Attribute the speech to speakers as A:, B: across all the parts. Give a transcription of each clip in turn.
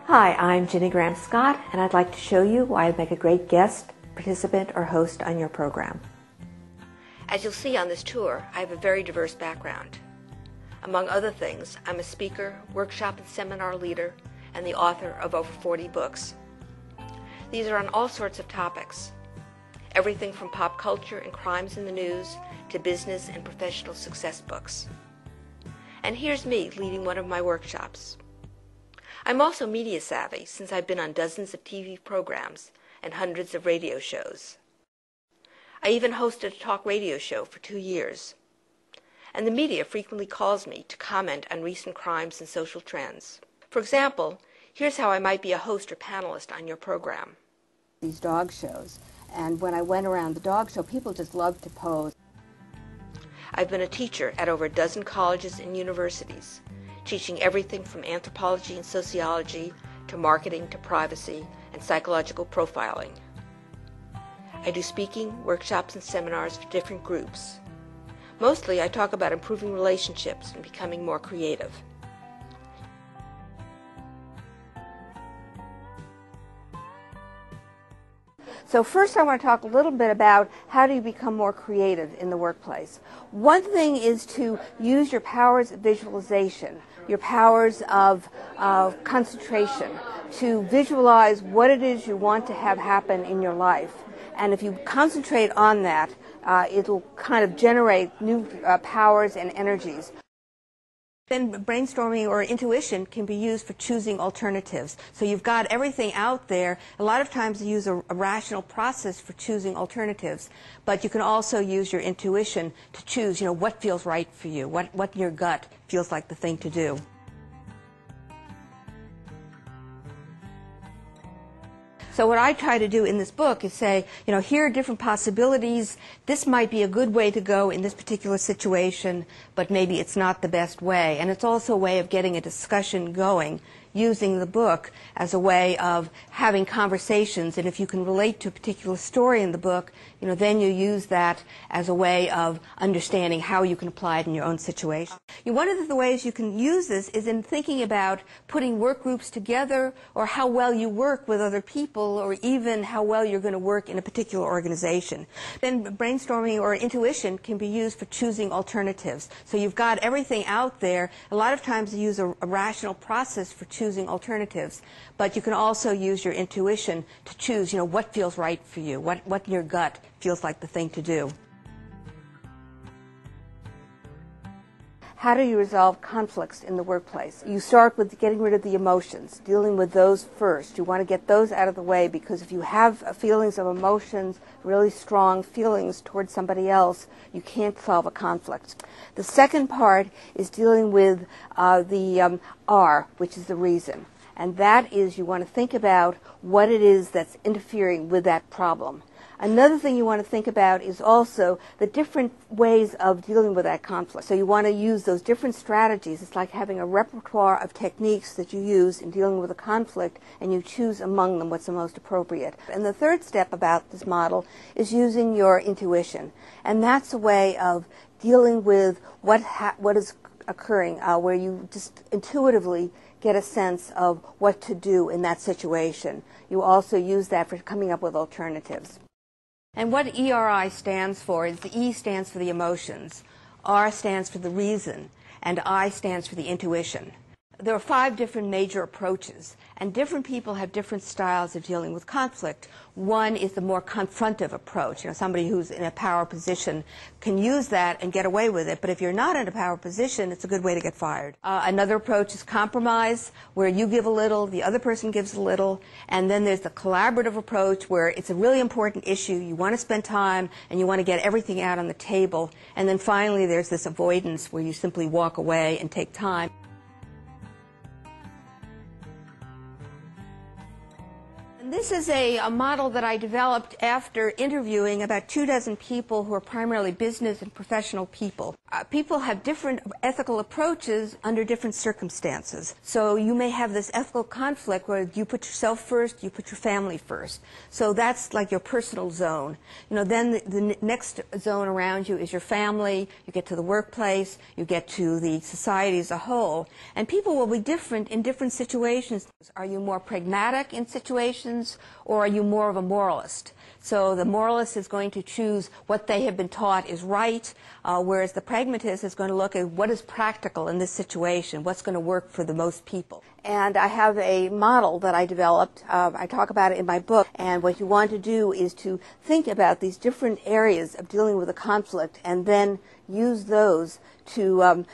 A: Hi, I'm Ginny Graham Scott, and I'd like to show you why I'd make a great guest, participant, or host on your program. As you'll see on this tour, I have a very diverse background. Among other things, I'm a speaker, workshop and seminar leader, and the author of over 40 books. These are on all sorts of topics, everything from pop culture and crimes in the news to business and professional success books. And here's me leading one of my workshops. I'm also media savvy since I've been on dozens of TV programs and hundreds of radio shows. I even hosted a talk radio show for 2 years. And the media frequently calls me to comment on recent crimes and social trends. For example, here's how I might be a host or panelist on your program.
B: These dog shows, and when I went around the dog show, people just loved to pose.
A: I've been a teacher at over a dozen colleges and universities, teaching everything from anthropology and sociology to marketing to privacy and psychological profiling. I do speaking, workshops, and seminars for different groups. Mostly I talk about improving relationships and becoming more creative.
B: So first I want to talk a little bit about how do you become more creative in the workplace. One thing is to use your powers of visualization, your powers of concentration, to visualize what it is you want to have happen in your life. And if you concentrate on that, it'll kind of generate new powers and energies. Then brainstorming or intuition can be used for choosing alternatives. So you've got everything out there. A lot of times you use a rational process for choosing alternatives, but you can also use your intuition to choose, what feels right for you, what in your gut feels like the thing to do. So what I try to do in this book is say, here are different possibilities. This might be a good way to go in this particular situation, but maybe it's not the best way. And it's also a way of getting a discussion going, using the book as a way of having conversations. And if you can relate to a particular story in the book, then you use that as a way of understanding how you can apply it in your own situation. One of the ways you can use this is in thinking about putting work groups together, or how well you work with other people, or even how well you're going to work in a particular organization. Then brainstorming or intuition can be used for choosing alternatives. So you've got everything out there. A lot of times you use a rational process for choosing alternatives, but you can also use your intuition to choose, what feels right for you, what in your gut feels like the thing to do. How do you resolve conflicts in the workplace? You start with getting rid of the emotions, dealing with those first. You want to get those out of the way, because if you have feelings of emotions, really strong feelings towards somebody else, you can't solve a conflict. The second part is dealing with the R, which is the reason. And that is, you want to think about what it is that's interfering with that problem. Another thing you want to think about is also the different ways of dealing with that conflict. So you want to use those different strategies. It's like having a repertoire of techniques that you use in dealing with a conflict, and you choose among them what's the most appropriate. And the third step about this model is using your intuition. And that's a way of dealing with what is occurring, where you just intuitively get a sense of what to do in that situation. You also use that for coming up with alternatives. And what ERI stands for is the E stands for the emotions, R stands for the reason, and I stands for the intuition. There are 5 different major approaches, and different people have different styles of dealing with conflict. One is the more confrontive approach. Somebody who's in a power position can use that and get away with it, but if you're not in a power position, it's a good way to get fired. Another approach is compromise, where you give a little, the other person gives a little, and then there's the collaborative approach, where it's a really important issue, you want to spend time, and you want to get everything out on the table, and then finally there's this avoidance, where you simply walk away and take time. This is a model that I developed after interviewing about 24 people who are primarily business and professional people. People have different ethical approaches under different circumstances. So you may have this ethical conflict where you put yourself first, you put your family first. So that's like your personal zone. Then the next zone around you is your family. You get to the workplace, you get to the society as a whole. And people will be different in different situations. Are you more pragmatic in situations, or are you more of a moralist? So the moralist is going to choose what they have been taught is right, whereas the pragmatist is going to look at what is practical in this situation, what's going to work for the most people. And I have a model that I developed. I talk about it in my book. And what you want to do is to think about these different areas of dealing with a conflict and then use those to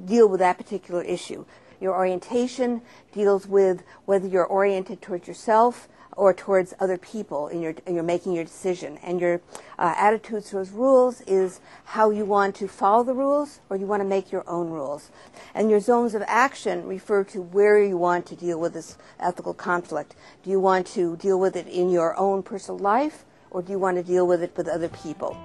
B: deal with that particular issue. Your orientation deals with whether you're oriented towards yourself or towards other people in your making your decision. And your attitude towards rules is how you want to follow the rules or you want to make your own rules. And your zones of action refer to where you want to deal with this ethical conflict. Do you want to deal with it in your own personal life, or do you want to deal with it with other people?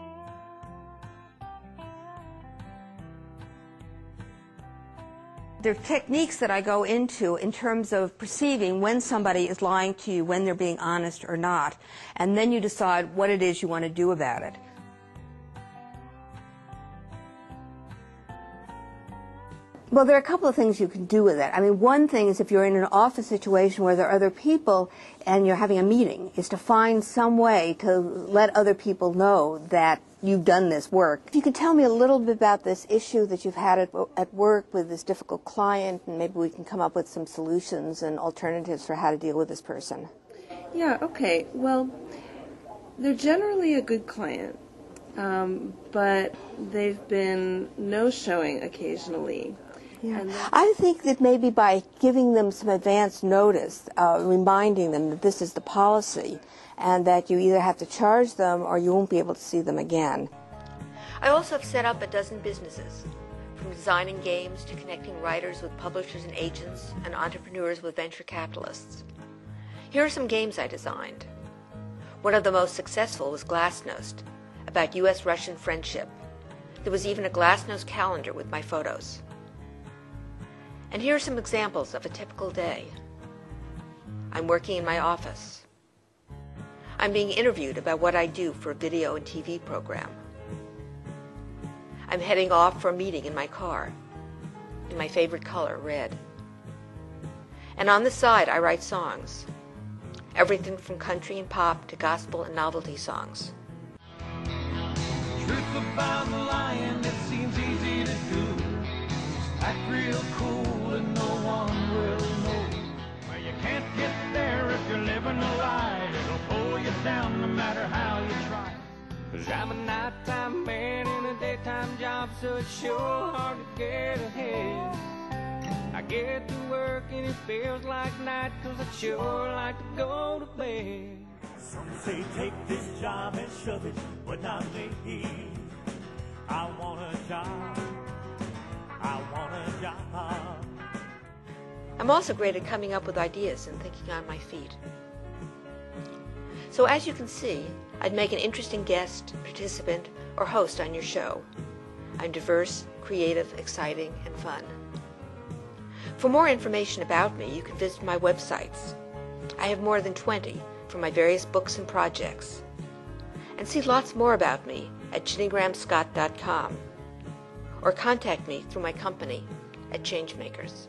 B: There are techniques that I go into in terms of perceiving when somebody is lying to you, when they're being honest or not, and then you decide what it is you want to do about it. Well, there are a couple of things you can do with it. I mean, one thing is if you're in an office situation where there are other people and you're having a meeting, is to find some way to let other people know that you've done this work. If you could tell me a little bit about this issue that you've had at work with this difficult client, and maybe we can come up with some solutions and alternatives for how to deal with this person.
C: Yeah, okay. Well, they're generally a good client, but they've been no-showing occasionally.
B: Yeah. I think that maybe by giving them some advance notice, reminding them that this is the policy, and that you either have to charge them or you won't be able to see them again.
A: I also have set up a dozen businesses, from designing games to connecting writers with publishers and agents and entrepreneurs with venture capitalists. Here are some games I designed. One of the most successful was Glasnost, about U.S.-Russian friendship. There was even a Glasnost calendar with my photos. And here are some examples of a typical day. I'm working in my office. I'm being interviewed about what I do for a video and TV program. I'm heading off for a meeting in my car, in my favorite color, red. And on the side, I write songs, everything from country and pop to gospel and novelty songs.
D: Truth about the lion, it seems easy to do. Act real cool and no one will know. Well, you can't get there if you're living a lie. It'll pull you down no matter how you try. 'Cause I'm a nighttime man in a daytime job, so it's sure hard to get ahead. I get to work and it feels like night, 'cause I'd sure like to go to bed. Some say take this job and shove it, but not me. I want a job. I want a job.
A: I'm also great at coming up with ideas and thinking on my feet. So as you can see, I'd make an interesting guest, participant, or host on your show. I'm diverse, creative, exciting, and fun. For more information about me, you can visit my websites. I have more than 20 for my various books and projects. And see lots more about me at jinnygramscott.com, or contact me through my company at Changemakers.